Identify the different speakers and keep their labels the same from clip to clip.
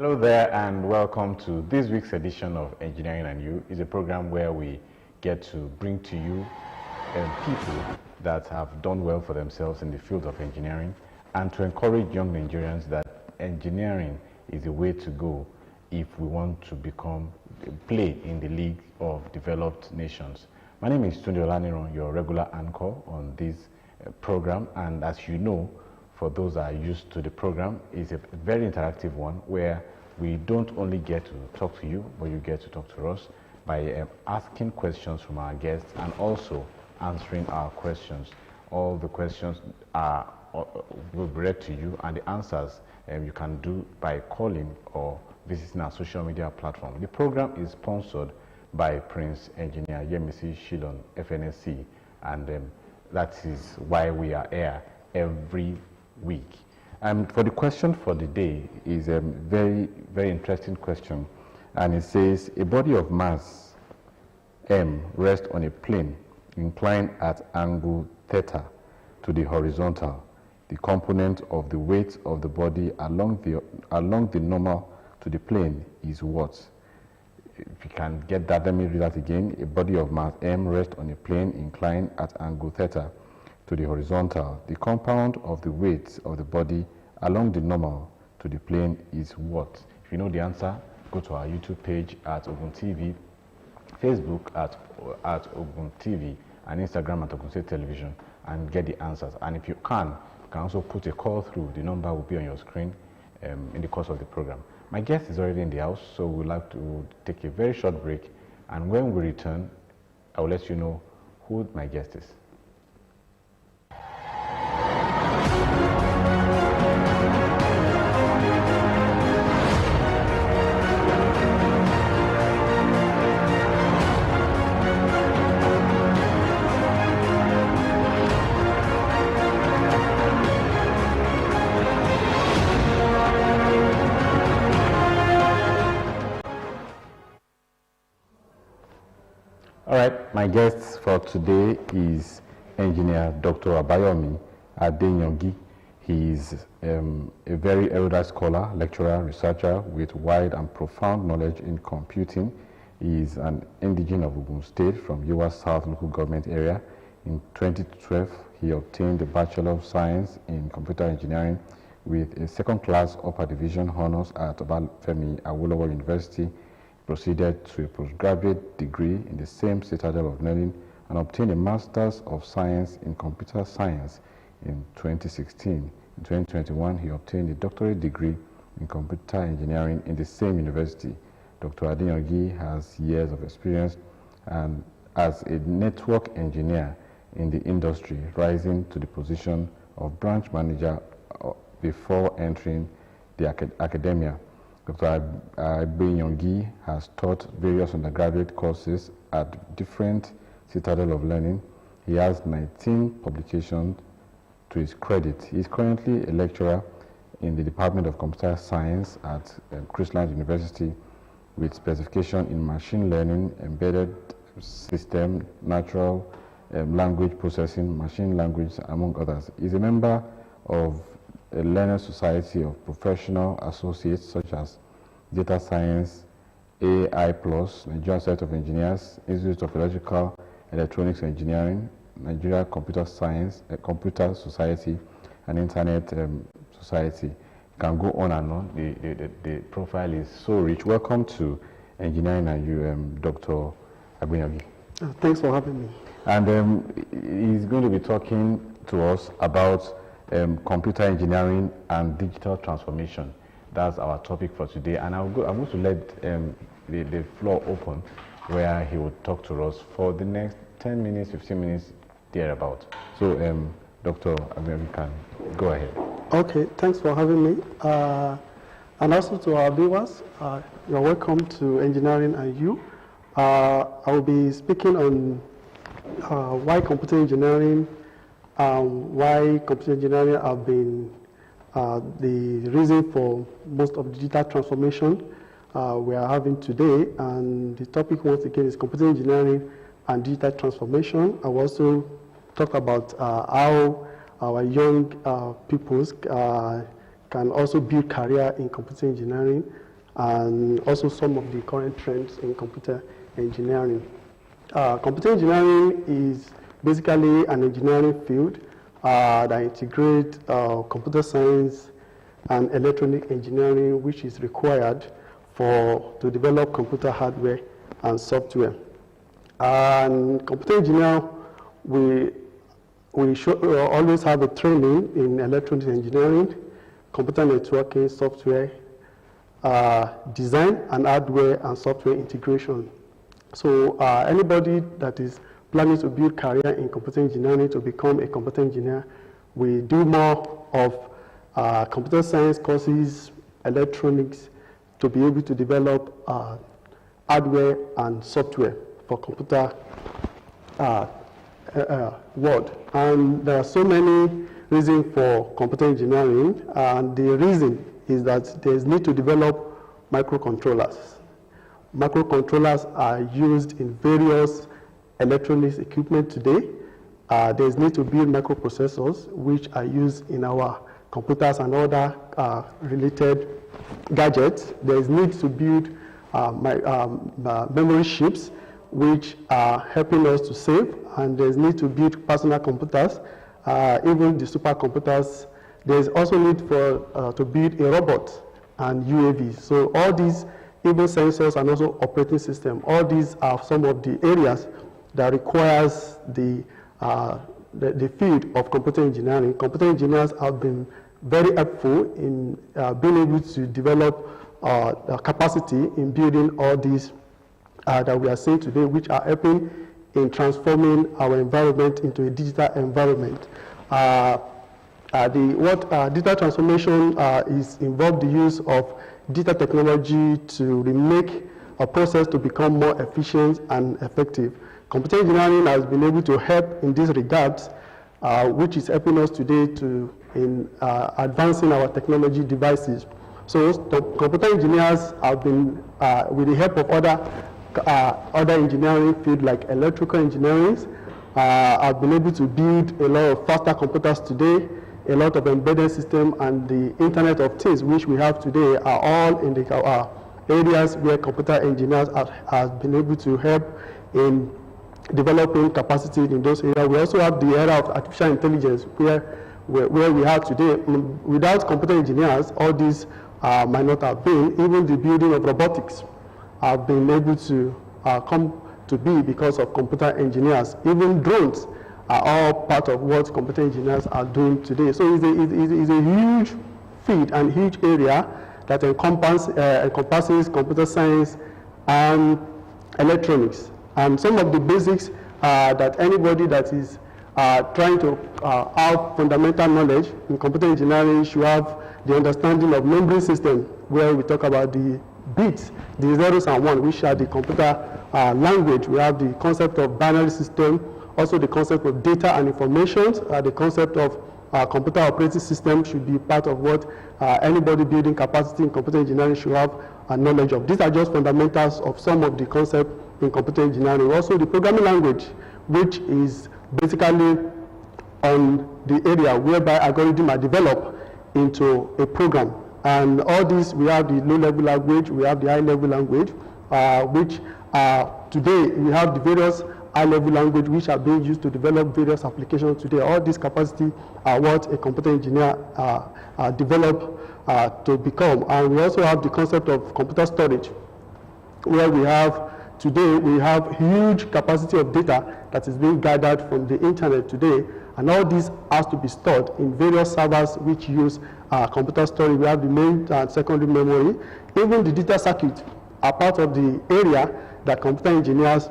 Speaker 1: Hello there and welcome to this week's edition of Engineering and You. It's a program where we get to bring to you people that have done well for themselves in the field of engineering and to encourage young Nigerians that engineering is the way to go if we want to play in the league of developed nations. My name is Tunde Olaniran, your regular anchor on this program, and as you know, for those that are used to the program, it's a very interactive one where we don't only get to talk to you, but you get to talk to us by asking questions from our guests and also answering our questions. All the questions will be read to you, and the answers you can do by calling or visiting our social media platform. The program is sponsored by Prince Engineer Yemisi Shilon, FNSC, and that is why we are here every week. For the question for the day is a very, very interesting question, and it says a body of mass M rests on a plane inclined at angle theta to the horizontal. The component of the weight of the body along the normal to the plane is what? If you can get that, let me read that again. A body of mass M rests on a plane inclined at angle theta to the horizontal. The compound of the weight of the body along the normal to the plane is what? If you know the answer, go to our YouTube page at Ogtv, Facebook at Ogtv, and Instagram at Ogtv Television, and get the answers. And if you can also put a call through. The number will be on your screen in the course of the program. My guest is already in the house, so we'd like to take a very short break, and when we return, I will let you know who my guest is. All right, my guest for today is Engineer Dr. ABAYOMI. He is a very erudite scholar, lecturer, researcher with wide and profound knowledge in computing. He is an indigene of Ogun State from Yewa South local government area. In 2012, he obtained a Bachelor of Science in Computer Engineering with a second-class upper division honors at Obafemi Awolowo University. Proceeded to a postgraduate degree in the same citadel of learning and obtained a Master's of Science in Computer Science in 2016. In 2021, he obtained a doctorate degree in Computer Engineering in the same university. Dr. ABAYOMI has years of experience and as a network engineer in the industry, rising to the position of branch manager before entering the academia. Dr. AGBEYANGI has taught various undergraduate courses at different citadel of learning. He has 19 publications to his credit. He is currently a lecturer in the Department of Computer Science at Christland University with specification in machine learning, embedded system, natural language processing, machine language, among others. He is a member of a learned society of professional associates such as Data Science, AI+, Nigerian Society of Engineers, Institute of Electrical Electronics Engineering, Nigeria Computer Science, Computer Society, and Internet Society. You can go on and on. The profile is so rich. Welcome to Engineering and You, Dr. AGBEYANGI.
Speaker 2: Thanks for having me.
Speaker 1: And he's going to be talking to us about computer engineering and digital transformation. That's our topic for today, and I'm going to let the floor open where he will talk to us for the next 10 minutes, 15 minutes, thereabout. So, Dr. AGBEYANGI, can go ahead.
Speaker 2: Okay, thanks for having me. And also to our viewers, you're welcome to Engineering and You. I will be speaking on why computer engineering, why computer engineering have been the reason for most of the digital transformation we are having today. And the topic once again is computer engineering and digital transformation. I will also talk about how our young peoples can also build career in computer engineering and also some of the current trends in computer engineering. Computer engineering is basically an engineering field that integrates computer science and electronic engineering, which is required to develop computer hardware and software. And computer engineer, we always have a training in electronic engineering, computer networking, software design, and hardware and software integration. So anybody that is planning to build career in computer engineering to become a computer engineer, we do more of computer science courses, electronics, to be able to develop hardware and software for computer world. And there are so many reasons for computer engineering, and the reason is that there is need to develop microcontrollers. Microcontrollers are used in various electronics equipment today. There is need to build microprocessors, which are used in our computers and other related gadgets. There is need to build memory chips, which are helping us to save, and there is need to build personal computers, even the supercomputers. There is also need for to build a robot and UAVs. So all these, even sensors and also operating system, all these are some of the areas that requires the field of computer engineering. Computer engineers have been very helpful in being able to develop capacity in building all these that we are seeing today, which are helping in transforming our environment into a digital environment. Digital transformation is involved the use of digital technology to remake a process to become more efficient and effective. Computer engineering has been able to help in this regard, which is helping us today in advancing our technology devices. So computer engineers have been, with the help of other engineering fields like electrical engineering, have been able to build a lot of faster computers today. A lot of embedded systems and the Internet of Things, which we have today, are all in the areas where computer engineers have been able to help in developing capacity in those areas. We also have the era of artificial intelligence, where we have today. Without computer engineers, all these might not have been. Even the building of robotics have been able to come to be because of computer engineers. Even drones are all part of what computer engineers are doing today. So it's a huge field and huge area that encompasses computer science and electronics. And some of the basics that anybody that is trying to have fundamental knowledge in computer engineering should have the understanding of numbering system, where we talk about the bits, the zeros and ones, which are the computer language. We have the concept of binary system, also the concept of data and information. The concept of computer operating system should be part of what anybody building capacity in computer engineering should have knowledge of. These are just fundamentals of some of the concepts in computer engineering. Also the programming language, which is basically on the area whereby algorithms are developed into a program. And all these, we have the low-level language, we have the high-level language, which today we have the various high-level language which are being used to develop various applications today. All these capacity are what a computer engineer develop to become. And we also have the concept of computer storage, where we have today, we have huge capacity of data that is being gathered from the internet today, and all this has to be stored in various servers which use computer storage. We have the main and secondary memory. Even the data circuit are part of the area that computer engineers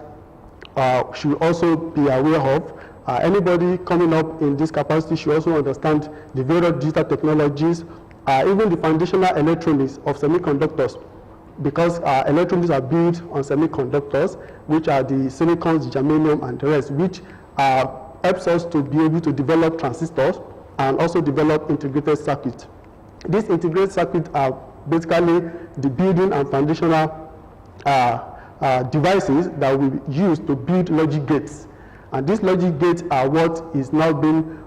Speaker 2: should also be aware of. Anybody coming up in this capacity should also understand the various digital technologies, even the foundational electronics of semiconductors, because electronics are built on semiconductors, which are the silicons, the germanium, and the rest, which helps us to be able to develop transistors and also develop integrated circuits. These integrated circuits are basically the building and foundational devices that we use to build logic gates. And these logic gates are what is now being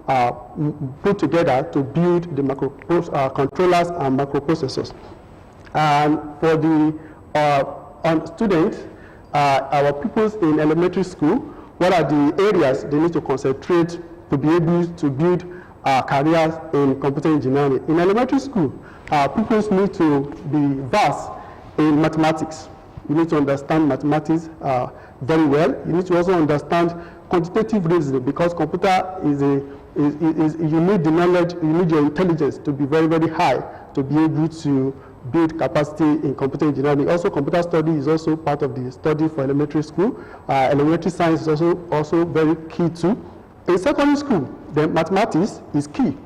Speaker 2: put together to build the controllers and microprocessors. And for the students, our pupils in elementary school, what are the areas they need to concentrate to be able to build careers in computer engineering? In elementary school, pupils need to be versed in mathematics. You need to understand mathematics very well. You need to also understand quantitative reasoning, because computer you need the knowledge, you need your intelligence to be very, very high to be able to build capacity in computer engineering. Also, computer study is also part of the study for elementary school. Elementary science is also very key too. In secondary school, then mathematics is key.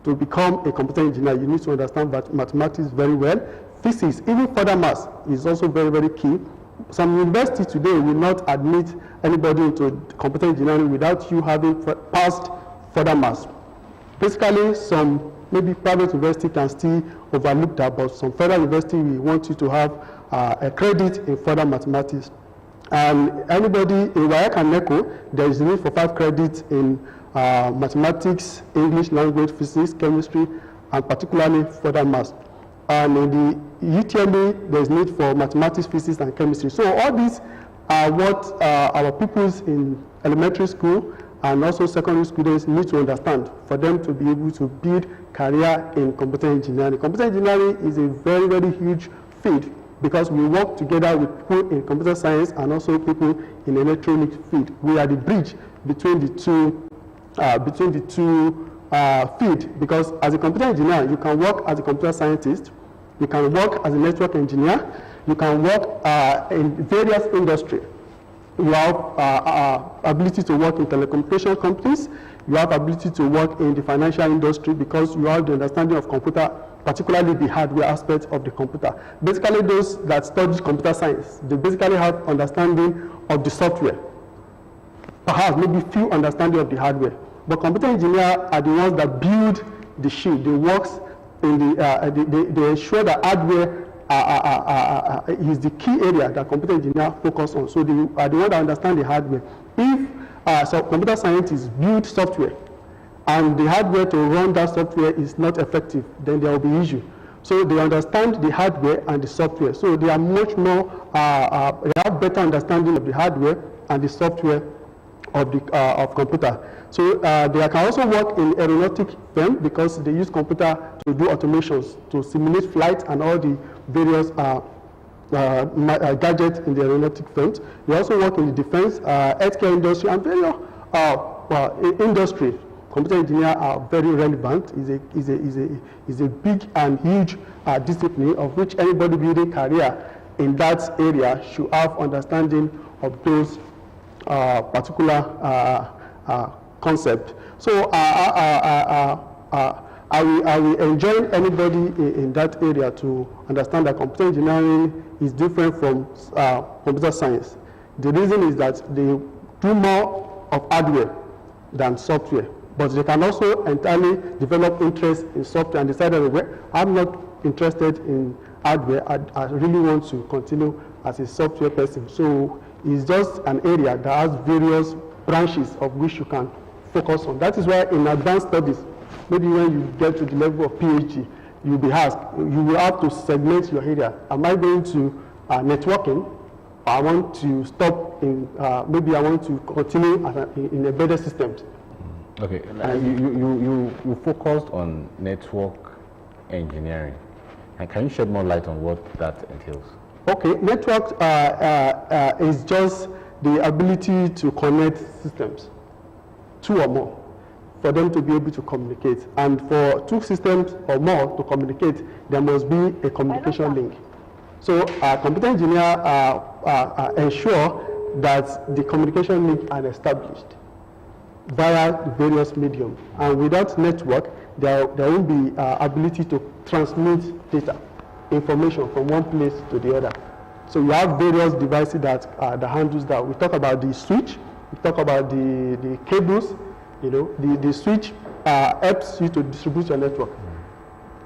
Speaker 2: To become a computer engineer, you need to understand mathematics very well. Physics, even further maths, is also very, very key. Some universities today will not admit anybody into computer engineering without you having passed further maths. Basically, some maybe private university can still overlook that, but some federal university we want you to have a credit in further mathematics. And anybody in WAEC and NECO, there is a need for 5 credits in mathematics, English language, physics, chemistry, and particularly further maths. And in the UTME, there is need for mathematics, physics, and chemistry. So all these are what our pupils in elementary school and also secondary students need to understand for them to be able to build career in computer engineering. Computer engineering is a very, very huge field because we work together with people in computer science and also people in electronic field. We are the bridge between the two field, because as a computer engineer, you can work as a computer scientist, you can work as a network engineer, you can work in various industries. You have ability to work in telecommunication companies, you have ability to work in the financial industry because you have the understanding of computer, particularly the hardware aspect of the computer. Basically, those that study computer science, they basically have understanding of the software. Perhaps maybe few understanding of the hardware. But computer engineers are the ones that build the chip. They work in they ensure that hardware is the key area that computer engineers focus on. So they are the ones that understand the hardware. If so computer scientists build software and the hardware to run that software is not effective, then there will be issue. So they understand the hardware and the software. So they are much more, they have better understanding of the hardware and the software of computer. So they can also work in aeronautic firm because they use computer to do automations, to simulate flight and all the various gadgets in the aeronautic firms. They also work in the defense, healthcare industry, and various industry. Computer engineers are very relevant. Is a big and huge discipline of which anybody building career in that area should have understanding of those particular concept. So I will enjoin anybody in that area to understand that computer engineering is different from computer science. The reason is that they do more of hardware than software, but they can also entirely develop interest in software and decide that I'm not interested in hardware, I really want to continue as a software person. So it's just an area that has various branches of which you can focus on. That is why in advanced studies, maybe when you get to the level of PhD, you'll be asked, you will have to segment your area. Am I going to networking? I want to stop in, maybe I want to continue in embedded systems.
Speaker 1: Okay, you focused on network engineering. And can you shed more light on what that entails?
Speaker 2: Okay, network is just the ability to connect systems, 2 or more, for them to be able to communicate. And for 2 systems or more to communicate, there must be a communication link. So computer engineers ensure that the communication link are established via various mediums. And without network, there won't be ability to transmit data, information from one place to the other. So you have various devices that handles that. We talk about the switch, we talk about the cables. You know, the switch helps you to distribute your network.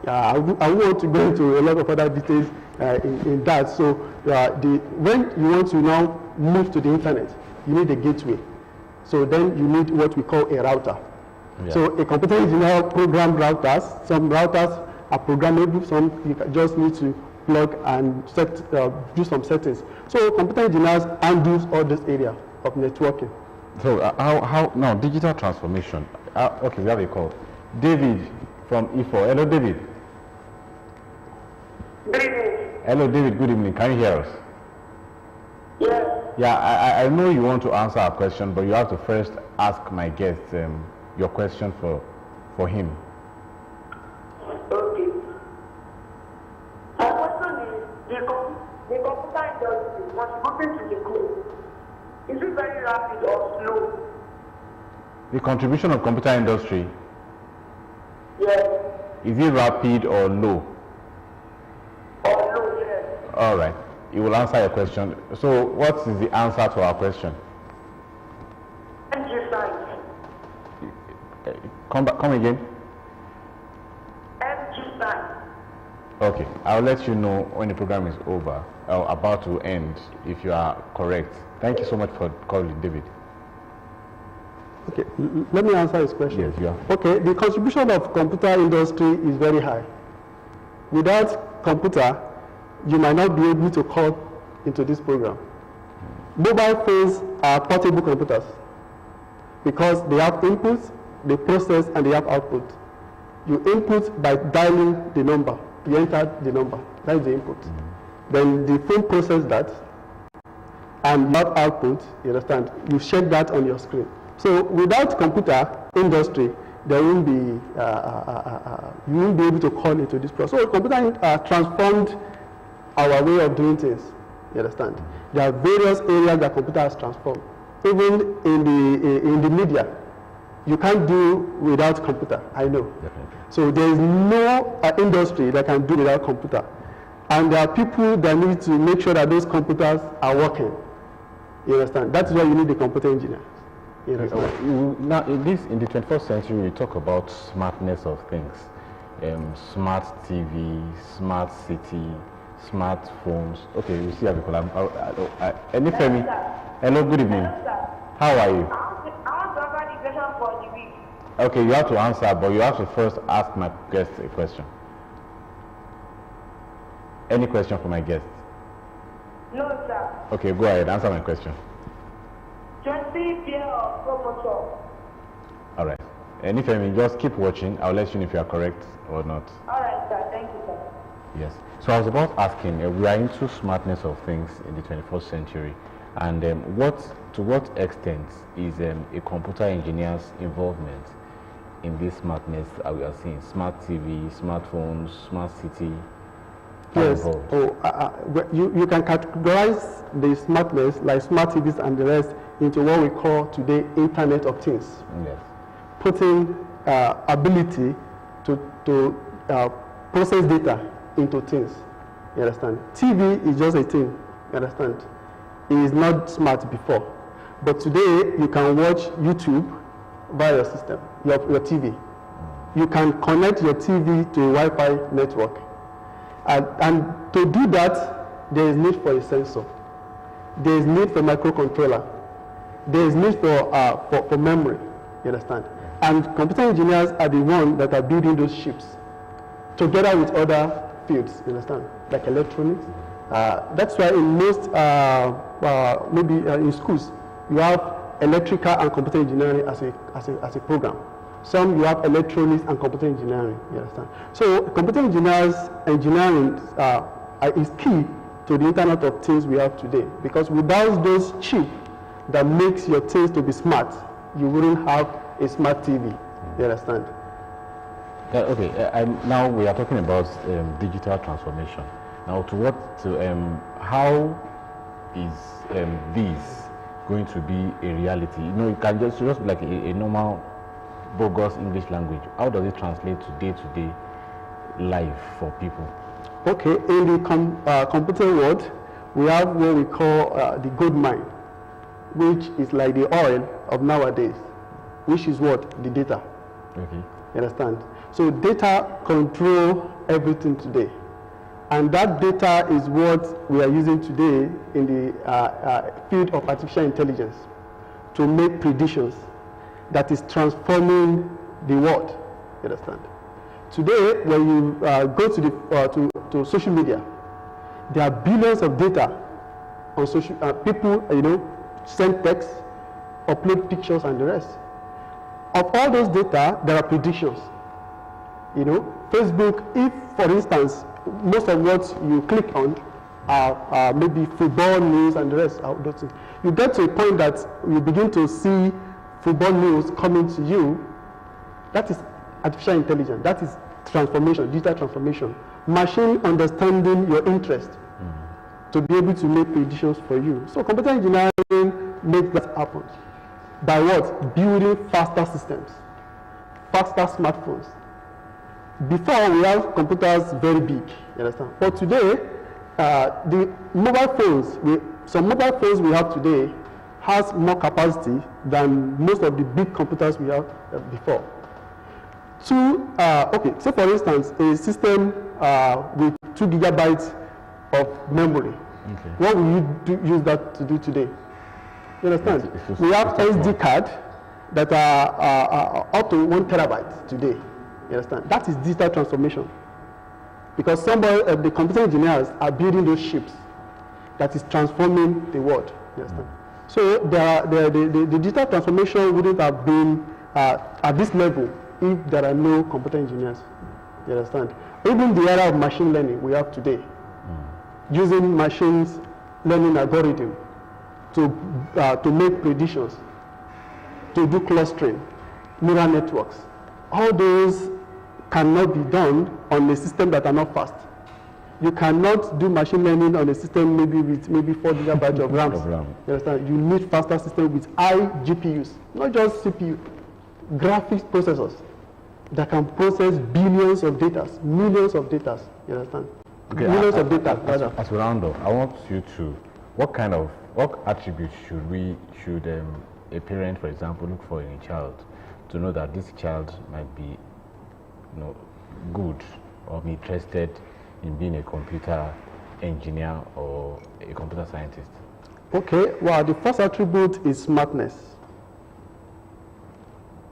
Speaker 2: I won't want to go into a lot of other details in that. So when you want to now move to the internet, you need a gateway. So then you need what we call a router. Yeah. So a computer engineer program routers. Some routers are programmable, some you just need to plug and do some settings. So computer engineers handles all this area of networking.
Speaker 1: So how now digital transformation? Okay, we have a call. David from E4. Hello, David.
Speaker 3: Good evening.
Speaker 1: Hello, David. Good evening. Can you hear us?
Speaker 3: Yes.
Speaker 1: Yeah, I know you want to answer our question, but you have to first ask my guest your question for him.
Speaker 3: Okay. My question is, the computer industry contributing to the growth, is it very rapid or slow?
Speaker 1: The contribution of computer industry,
Speaker 3: Yes.
Speaker 1: is it rapid or low?
Speaker 3: Or low, yes.
Speaker 1: All right. He will answer your question. So what is the answer to our question?
Speaker 3: NG science.
Speaker 1: Come again.
Speaker 3: NG science.
Speaker 1: Okay, I'll let you know when the program is over or about to end if you are correct. Thank you so much for calling, David.
Speaker 2: Okay, let me answer his question.
Speaker 1: Yes, you are.
Speaker 2: Okay, the contribution of computer industry is very high. Without computer, you might not be able to call into this program. Mobile phones are portable computers because they have inputs, they process, and they have output. You input by dialing the number. You enter the number. That is the input. Then the phone processes that, and you have output. You understand? You check that on your screen. So without computer industry, there won't be you won't be able to call into this process. So computer transformed our way of doing things. You understand? There are various areas that computer has transformed. Even in the media, you can't do without computer. I know.
Speaker 1: Definitely.
Speaker 2: So there is no industry that can do without computer, and there are people that need to make sure that those computers are working. You understand? That's why you need the computer engineers. You understand?
Speaker 1: Now, in the 21st century, we talk about smartness of things. Smart TV, smart city, smartphones. Okay, you see, Anifemi. Hello, good evening.
Speaker 3: Hello, sir.
Speaker 1: How are you?
Speaker 3: I want to answer the question for the week.
Speaker 1: Okay, you have to answer, but you have to first ask my guest a question. Any question for my guest?
Speaker 3: No, sir.
Speaker 1: Okay, go ahead, answer my question.
Speaker 3: 20 pair of promotion.
Speaker 1: All right. Anifemi, just keep watching. I'll let you know if you are correct or not.
Speaker 3: All right, sir. Thank you, sir.
Speaker 1: Yes. So I was about asking, we are into smartness of things in the 21st century, and to what extent is a computer engineer's involvement in this smartness that we are seeing? Smart TV, smartphones, smart city.
Speaker 2: Yes. You can categorize the smartness, like smart TVs and the rest, into what we call today Internet of Things.
Speaker 1: Yes.
Speaker 2: Putting ability to process data into things. You understand? TV is just a thing. You understand? It is not smart before, but today you can watch YouTube via your system, your TV. You can connect your TV to a Wi-Fi network, and to do that, there is need for a sensor. There is need for microcontroller. There is need for memory. You understand? And computer engineers are the ones that are building those chips together with other fields. You understand? Like electronics. That's why in most maybe in schools you have electrical and computer engineering as a program. Some you have electronics and computer engineering. You understand? So computer engineering is key to the Internet of Things we have today, because without those chips that makes your things to be smart, you wouldn't have a smart TV. You understand?
Speaker 1: Okay. Now we are talking about digital transformation. Now, how is this going to be a reality? You know, it can just be like a normal bogus English language. How does it translate to day-to-day life for people?
Speaker 2: Okay, in the computer world, we have what we call the gold mine, which is like the oil of nowadays, which is what? The data.
Speaker 1: Okay.
Speaker 2: You understand? So data control everything today. And that data is what we are using today in the field of artificial intelligence to make predictions that is transforming the world. You understand? Today, when you go to social media, There are billions of data on social, people, send text, upload pictures and the rest. Of all those data, there are predictions. Facebook, if for instance, most of what you click on are maybe football news and the rest, you get to a point that you begin to see football news coming to you. That is artificial intelligence. That is transformation, digital transformation. Machine understanding your interest to be able to make predictions for you. So computer engineering makes that happen. By what? Building faster systems, faster smartphones. Before, we have computers very big, you understand? But today, the mobile phones, some mobile phones we have today has more capacity than most of the big computers we have before. Say for instance, a system with 2 gigabytes of memory. Okay. What will you use that to do today? You understand? We have SD card that are up to 1 terabyte today. You understand? That is digital transformation. Because the computer engineers are building those chips that is transforming the world. You understand? So the digital transformation wouldn't have been at this level if there are no computer engineers. You understand? Even the era of machine learning we have today, using machines learning algorithm to make predictions, to do clustering, neural networks. All those cannot be done on a system that are not fast. You cannot do machine learning on a system with 4 gigabytes of RAM. You understand? You need faster system with high GPUs, not just CPU, graphics processors that can process billions of data, millions of data. You understand?
Speaker 1: Okay,
Speaker 2: millions of data.
Speaker 1: As we round off, I want you to, what attributes should a parent, for example, look for in a child to know that this child might be, good or be interested in being a computer engineer or a computer scientist?
Speaker 2: Okay, well, the first attribute is smartness.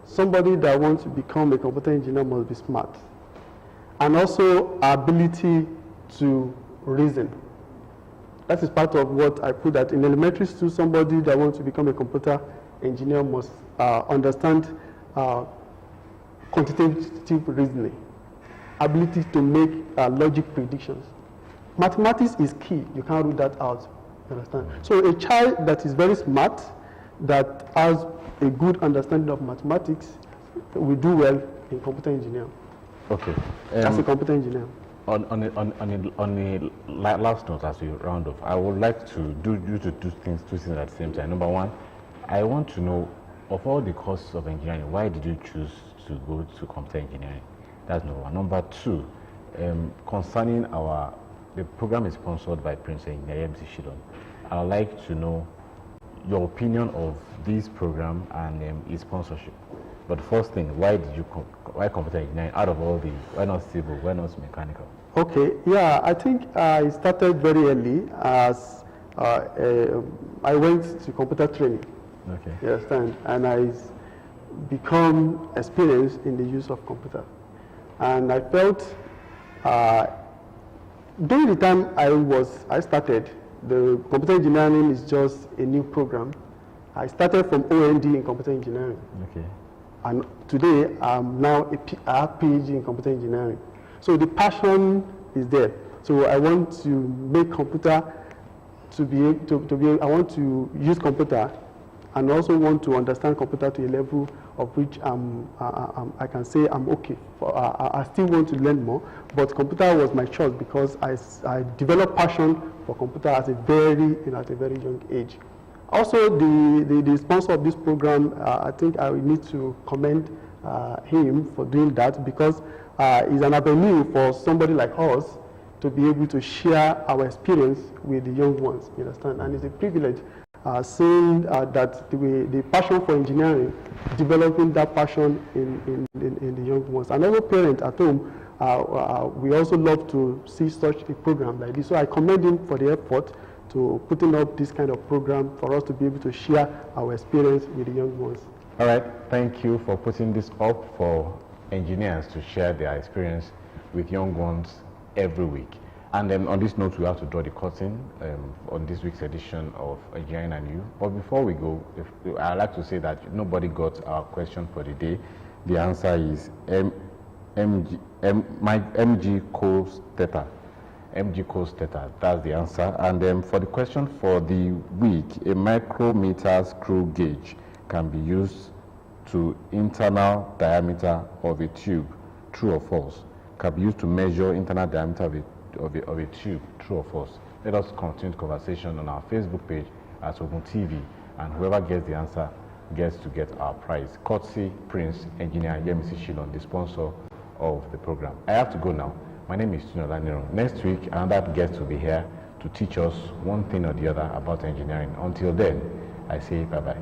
Speaker 2: Somebody that wants to become a computer engineer must be smart. And also ability to reason. That is part of what I put that in elementary school, somebody that wants to become a computer engineer must understand quantitative reasoning, ability to make logic predictions. Mathematics is key. You can't rule that out. You understand? So a child that is very smart, that has a good understanding of mathematics, will do well in computer engineering.
Speaker 1: Okay.
Speaker 2: As a computer engineer.
Speaker 1: On the last note, as we round off, I would like to do two things at the same time. Number one, I want to know, of all the courses of engineering, why did you choose to go to computer engineering? That's number one. Number two, concerning the program is sponsored by Prince Engineer MC Shidon. I would like to know your opinion of this program and its sponsorship. But first thing, why computer engineering? Out of all these, why not civil? Why not mechanical?
Speaker 2: Okay, yeah, I think I started very early as I went to computer training.
Speaker 1: Okay.
Speaker 2: You understand? And I become experienced in the use of computer. And I felt during the time I started, the computer engineering is just a new program. I started from OND in computer engineering. Okay. And today I'm now I have PhD in computer engineering. So the passion is there. So I want to make computer I want to use computer and also want to understand computer to a level of which I can say I'm okay. I still want to learn more, but computer was my choice because I developed passion for computer at a very young age. Also, the sponsor of this program, I think I need to commend him for doing that because it's an avenue for somebody like us to be able to share our experience with the young ones, you understand? And it's a privilege seeing that the passion for engineering, developing that passion in the young ones. And as a parent at home, we also love to see such a program like this. So I commend him for the effort to putting up this kind of program for us to be able to share our experience with the young ones.
Speaker 1: All right, thank you for putting this up for engineers to share their experience with young ones every week. And then on this note, we have to draw the curtain on this week's edition of Engineering and You. But before we go, I'd like to say that nobody got our question for the day. The answer is MG cos theta. MG cos theta, that's the answer. And for the question for the week, a micrometer screw gauge can be used to internal diameter of a tube, true or false? Can be used to measure internal diameter of a tube, true or false? Let us continue the conversation on our Facebook page at Ogtv, and whoever gets the answer gets to get our prize. Courtesy Prince Engineer Yemisi Shilon, the sponsor of the program. I have to go now. My name is Tunola Nero. Next week, another guest will be here to teach us one thing or the other about engineering. Until then, I say bye-bye.